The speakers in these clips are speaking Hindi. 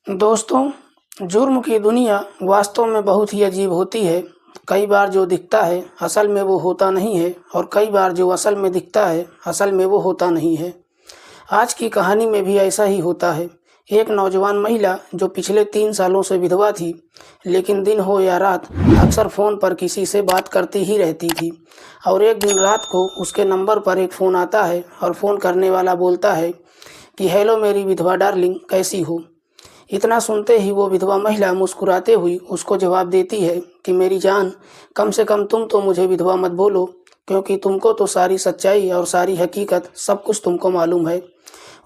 दोस्तों, जुर्म की दुनिया वास्तव में बहुत ही अजीब होती है। कई बार जो दिखता है असल में वो होता नहीं है और कई बार जो असल में दिखता है असल में वो होता नहीं है। आज की कहानी में भी ऐसा ही होता है। एक नौजवान महिला जो पिछले 3 सालों से विधवा थी, लेकिन दिन हो या रात अक्सर फ़ोन पर किसी से बात करती ही रहती थी। और एक दिन रात को उसके नंबर पर एक फ़ोन आता है और फ़ोन करने वाला बोलता है कि हेलो मेरी विधवा डार्लिंग, कैसी हो। इतना सुनते ही वो विधवा महिला मुस्कुराते हुई उसको जवाब देती है कि मेरी जान, कम से कम तुम तो मुझे विधवा मत बोलो, क्योंकि तुमको तो सारी सच्चाई और सारी हकीकत सब कुछ तुमको मालूम है।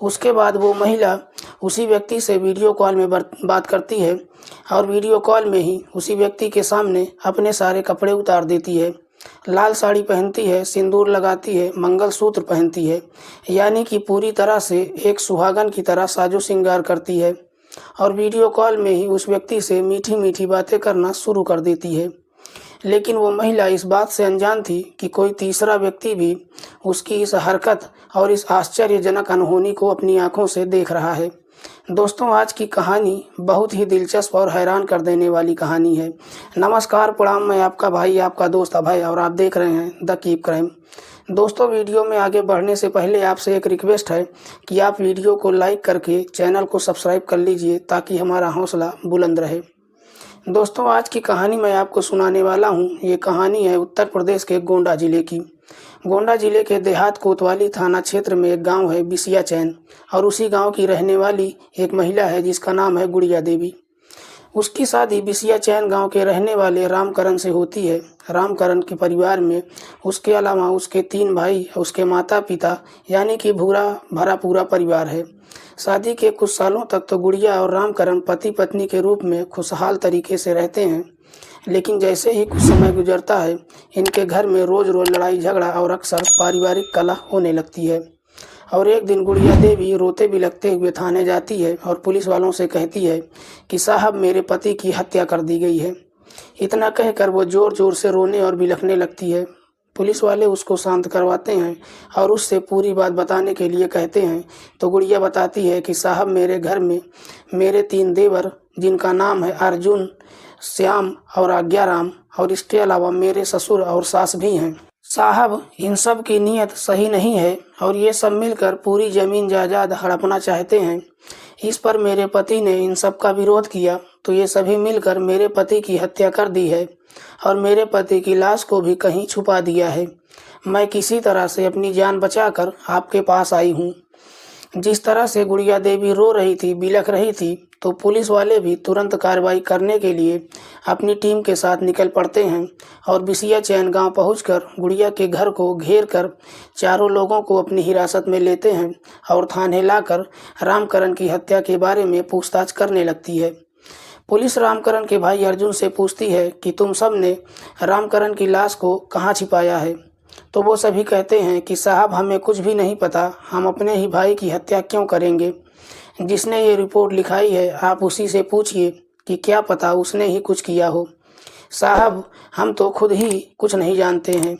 उसके बाद वो महिला उसी व्यक्ति से वीडियो कॉल में बात करती है और वीडियो कॉल में ही उसी व्यक्ति के सामने अपने सारे कपड़े उतार देती है। लाल साड़ी पहनती है, सिंदूर लगाती है, मंगलसूत्र पहनती है, यानी कि पूरी तरह से एक सुहागन की तरह साजो श्रृंगार करती है और वीडियो कॉल में ही उस व्यक्ति से मीठी मीठी बातें करना शुरू कर देती है। लेकिन वो महिला इस बात से अनजान थी कि कोई तीसरा व्यक्ति भी उसकी इस हरकत और इस आश्चर्यजनक अनहोनी को अपनी आंखों से देख रहा है। दोस्तों, आज की कहानी बहुत ही दिलचस्प और हैरान कर देने वाली कहानी है। नमस्कार, प्रणाम। मैं आपका भाई, आपका दोस्त अभय, और आप देख रहे हैं द कीप क्राइम। दोस्तों, वीडियो में आगे बढ़ने से पहले आपसे एक रिक्वेस्ट है कि आप वीडियो को लाइक करके चैनल को सब्सक्राइब कर लीजिए ताकि हमारा हौसला बुलंद रहे। दोस्तों, आज की कहानी मैं आपको सुनाने वाला हूँ। ये कहानी है उत्तर प्रदेश के गोंडा जिले की। गोंडा जिले के देहात कोतवाली थाना क्षेत्र में एक गांव है बिसिया चैन, और उसी गांव की रहने वाली एक महिला है जिसका नाम है गुड़िया देवी। उसकी शादी बिसिया चैन गांव के रहने वाले रामकरण से होती है। रामकरण के परिवार में उसके अलावा उसके 3 भाई, उसके माता पिता, यानी कि भूरा भरा पूरा परिवार है। शादी के कुछ सालों तक तो गुड़िया और रामकरण पति पत्नी के रूप में खुशहाल तरीके से रहते हैं, लेकिन जैसे ही कुछ समय गुजरता है इनके घर में रोज रोज लड़ाई झगड़ा और अक्सर पारिवारिक कलह होने लगती है। और एक दिन गुड़िया देवी रोते बिलखते हुए थाने जाती है और पुलिस वालों से कहती है कि साहब, मेरे पति की हत्या कर दी गई है। इतना कहकर वो जोर जोर से रोने और बिलखने लगती है। पुलिस वाले उसको शांत करवाते हैं और उससे पूरी बात बताने के लिए कहते हैं। तो गुड़िया बताती है कि साहब, मेरे घर में मेरे 3 देवर, जिनका नाम है अर्जुन, श्याम और आज्ञाराम, और इसके अलावा मेरे ससुर और सास भी हैं। साहब, इन सब की नीयत सही नहीं है और ये सब मिलकर पूरी जमीन जायदाद हड़पना चाहते हैं। इस पर मेरे पति ने इन सब का विरोध किया तो ये सभी मिलकर मेरे पति की हत्या कर दी है और मेरे पति की लाश को भी कहीं छुपा दिया है। मैं किसी तरह से अपनी जान बचाकर आपके पास आई हूँ। जिस तरह से गुड़िया देवी रो रही थी, बिलख रही थी, तो पुलिस वाले भी तुरंत कार्रवाई करने के लिए अपनी टीम के साथ निकल पड़ते हैं और बिसिया चैन गांव पहुंचकर गुड़िया के घर को घेर कर चारों लोगों को अपनी हिरासत में लेते हैं और थाने लाकर रामकरण की हत्या के बारे में पूछताछ करने लगती है। पुलिस रामकरण के भाई अर्जुन से पूछती है कि तुम सब ने रामकरण की लाश को कहाँ छिपाया है। तो वो सभी कहते हैं कि साहब, हमें कुछ भी नहीं पता, हम अपने ही भाई की हत्या क्यों करेंगे। जिसने ये रिपोर्ट लिखाई है आप उसी से पूछिए कि क्या पता उसने ही कुछ किया हो। साहब, हम तो खुद ही कुछ नहीं जानते हैं।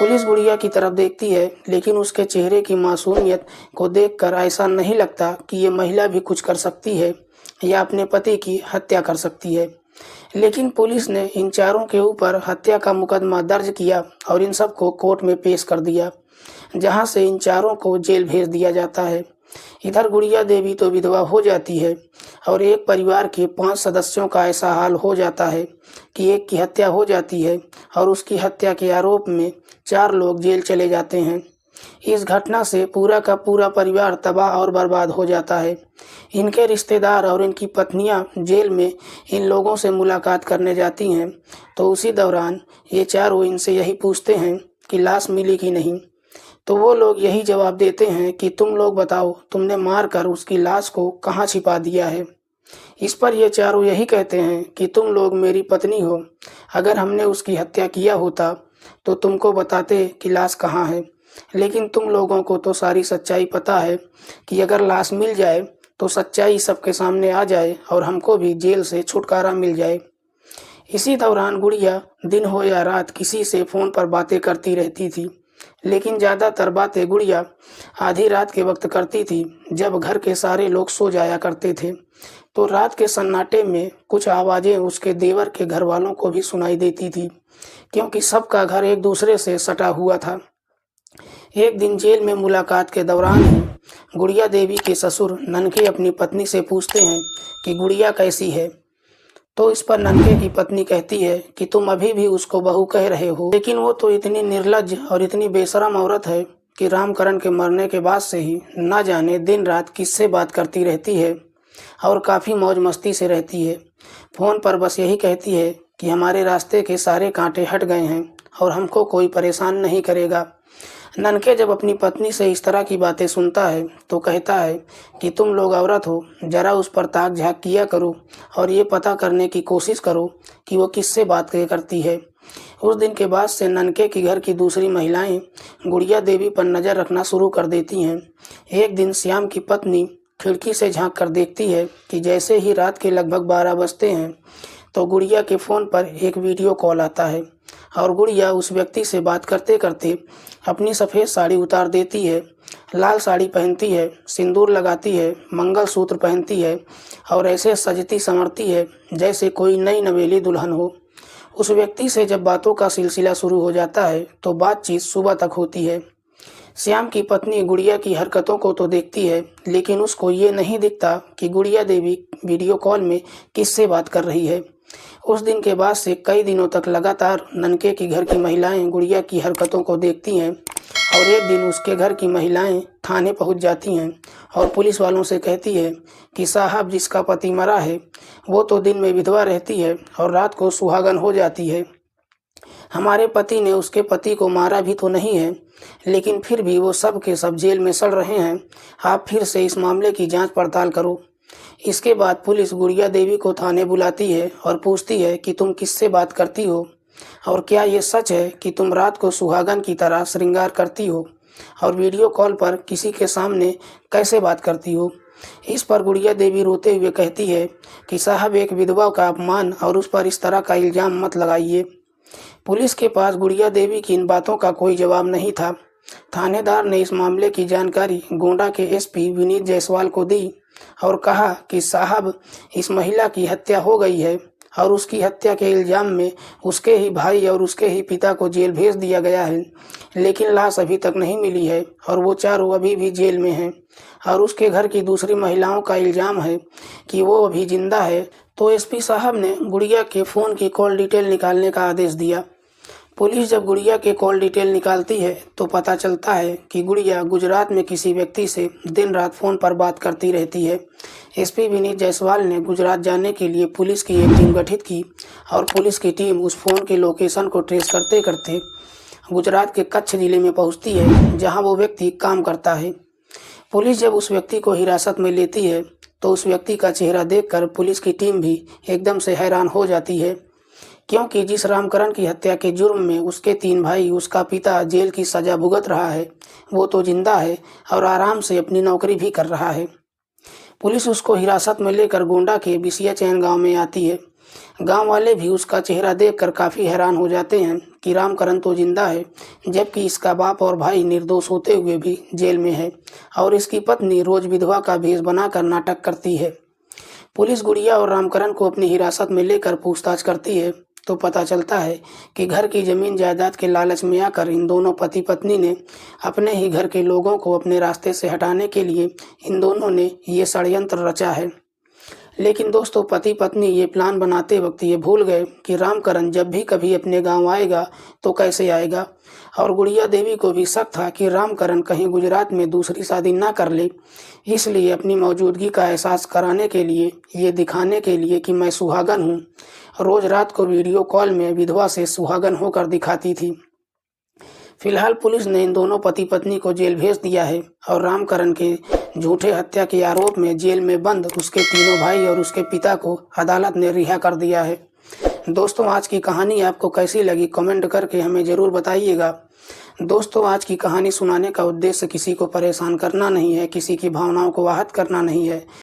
पुलिस गुड़िया की तरफ देखती है, लेकिन उसके चेहरे की मासूमियत को देखकर ऐसा नहीं लगता कि ये महिला भी कुछ कर सकती है या अपने पति की हत्या कर सकती है। लेकिन पुलिस ने इन चारों के ऊपर हत्या का मुकदमा दर्ज किया और इन सबको कोर्ट में पेश कर दिया, जहां से इन चारों को जेल भेज दिया जाता है। इधर गुड़िया देवी तो विधवा हो जाती है और एक परिवार के 5 सदस्यों का ऐसा हाल हो जाता है कि एक की हत्या हो जाती है और उसकी हत्या के आरोप में 4 लोग जेल चले जाते हैं। इस घटना से पूरा का पूरा परिवार तबाह और बर्बाद हो जाता है। इनके रिश्तेदार और इनकी पत्नियां जेल में इन लोगों से मुलाकात करने जाती हैं, तो उसी दौरान ये चारों इनसे यही पूछते हैं कि लाश मिली कि नहीं। तो वो लोग यही जवाब देते हैं कि तुम लोग बताओ, तुमने मारकर उसकी लाश को कहाँ छिपा दिया है। इस पर ये चारों यही कहते हैं कि तुम लोग मेरी पत्नी हो, अगर हमने उसकी हत्या किया होता तो तुमको बताते कि लाश कहाँ है। लेकिन तुम लोगों को तो सारी सच्चाई पता है कि अगर लाश मिल जाए तो सच्चाई सबके सामने आ जाए और हमको भी जेल से छुटकारा मिल जाए। इसी दौरान गुड़िया दिन हो या रात किसी से फ़ोन पर बातें करती रहती थी। लेकिन ज़्यादातर बातें गुड़िया आधी रात के वक्त करती थी, जब घर के सारे लोग सो जाया करते थे। तो रात के सन्नाटे में कुछ आवाज़ें उसके देवर के घर वालों को भी सुनाई देती थी, क्योंकि सबका घर एक दूसरे से सटा हुआ था। एक दिन जेल में मुलाकात के दौरान ही गुड़िया देवी के ससुर ननके अपनी पत्नी से पूछते हैं कि गुड़िया कैसी है। तो इस पर ननके की पत्नी कहती है कि तुम अभी भी उसको बहू कह रहे हो, लेकिन वो तो इतनी निर्लज्ज और इतनी बेशरम औरत है कि रामकरण के मरने के बाद से ही ना जाने दिन रात किससे बात करती रहती है और काफ़ी मौज मस्ती से रहती है। फ़ोन पर बस यही कहती है कि हमारे रास्ते के सारे कांटे हट गए हैं और हमको कोई परेशान नहीं करेगा। ननके जब अपनी पत्नी से इस तरह की बातें सुनता है तो कहता है कि तुम लोग औरत हो, ज़रा उस पर ताक झाँक किया करो और ये पता करने की कोशिश करो कि वो किससे बात करती है। उस दिन के बाद से ननके की घर की दूसरी महिलाएं गुड़िया देवी पर नज़र रखना शुरू कर देती हैं। एक दिन श्याम की पत्नी खिड़की से झाँक कर देखती है कि जैसे ही रात के लगभग 12 बजते हैं तो गुड़िया के फ़ोन पर एक वीडियो कॉल आता है और गुड़िया उस व्यक्ति से बात करते करते अपनी सफ़ेद साड़ी उतार देती है, लाल साड़ी पहनती है, सिंदूर लगाती है, मंगलसूत्र पहनती है और ऐसे सजती संवरती है जैसे कोई नई नवेली दुल्हन हो। उस व्यक्ति से जब बातों का सिलसिला शुरू हो जाता है तो बातचीत सुबह तक होती है। श्याम की पत्नी गुड़िया की हरकतों को तो देखती है, लेकिन उसको ये नहीं दिखता कि गुड़िया देवी वीडियो कॉल में किससे बात कर रही है। उस दिन के बाद से कई दिनों तक लगातार ननके की घर की महिलाएं गुड़िया की हरकतों को देखती हैं और एक दिन उसके घर की महिलाएं थाने पहुंच जाती हैं और पुलिस वालों से कहती है कि साहब, जिसका पति मरा है वो तो दिन में विधवा रहती है और रात को सुहागन हो जाती है। हमारे पति ने उसके पति को मारा भी तो नहीं है, लेकिन फिर भी वो सब के सब जेल में सड़ रहे हैं। आप फिर से इस मामले की जांच पड़ताल करो। इसके बाद पुलिस गुड़िया देवी को थाने बुलाती है और पूछती है कि तुम किससे बात करती हो और क्या ये सच है कि तुम रात को सुहागन की तरह श्रृंगार करती हो और वीडियो कॉल पर किसी के सामने कैसे बात करती हो। इस पर गुड़िया देवी रोते हुए कहती है कि साहब, एक विधवा का अपमान और उस पर इस तरह का इल्ज़ाम मत लगाइए। पुलिस के पास गुड़िया देवी की इन बातों का कोई जवाब नहीं था। थानेदार ने इस मामले की जानकारी गोंडा के एसपी विनीत जायसवाल को दी और कहा कि साहब, इस महिला की हत्या हो गई है और उसकी हत्या के इल्ज़ाम में उसके ही भाई और उसके ही पिता को जेल भेज दिया गया है, लेकिन लाश अभी तक नहीं मिली है और वो चारों अभी भी जेल में हैं और उसके घर की दूसरी महिलाओं का इल्ज़ाम है कि वो अभी जिंदा है। तो एसपी साहब ने गुड़िया के फ़ोन की कॉल डिटेल निकालने का आदेश दिया। पुलिस जब गुड़िया के कॉल डिटेल निकालती है तो पता चलता है कि गुड़िया गुजरात में किसी व्यक्ति से दिन रात फ़ोन पर बात करती रहती है। एसपी विनीत जायसवाल ने गुजरात जाने के लिए पुलिस की एक टीम गठित की और पुलिस की टीम उस फ़ोन के लोकेशन को ट्रेस करते करते गुजरात के कच्छ ज़िले में पहुंचती है, जहां वो व्यक्ति काम करता है। पुलिस जब उस व्यक्ति को हिरासत में लेती है तो उस व्यक्ति का चेहरा देखकर पुलिस की टीम भी एकदम से हैरान हो जाती है, क्योंकि जिस रामकरण की हत्या के जुर्म में उसके 3 भाई, उसका पिता जेल की सज़ा भुगत रहा है, वो तो जिंदा है और आराम से अपनी नौकरी भी कर रहा है। पुलिस उसको हिरासत में लेकर गोंडा के बिसिया चैन गांव में आती है। गांव वाले भी उसका चेहरा देखकर काफ़ी हैरान हो जाते हैं कि रामकरण तो जिंदा है, जबकि इसका बाप और भाई निर्दोष होते हुए भी जेल में है और इसकी पत्नी रोज विधवा का भेष बनाकर नाटक करती है। पुलिस गुड़िया और रामकरण को अपनी हिरासत में लेकर पूछताछ करती है तो पता चलता है कि घर की ज़मीन जायदाद के लालच में आकर इन दोनों पति पत्नी ने अपने ही घर के लोगों को अपने रास्ते से हटाने के लिए इन दोनों ने ये षड्यंत्र रचा है। लेकिन दोस्तों, पति पत्नी ये प्लान बनाते वक्त ये भूल गए कि रामकरण जब भी कभी अपने गांव आएगा तो कैसे आएगा, और गुड़िया देवी को भी शक था कि रामकरण कहीं गुजरात में दूसरी शादी ना कर ले। इसलिए अपनी मौजूदगी का एहसास कराने के लिए, ये दिखाने के लिए कि मैं सुहागन हूँ, रोज रात को वीडियो कॉल में विधवा से सुहागन होकर दिखाती थी। फिलहाल पुलिस ने इन दोनों पति पत्नी को जेल भेज दिया है और रामकरण के झूठे हत्या के आरोप में जेल में बंद उसके तीनों भाई और उसके पिता को अदालत ने रिहा कर दिया है। दोस्तों, आज की कहानी आपको कैसी लगी कमेंट करके हमें ज़रूर बताइएगा। दोस्तों, आज की कहानी सुनाने का उद्देश्य किसी को परेशान करना नहीं है, किसी की भावनाओं को आहत करना नहीं है,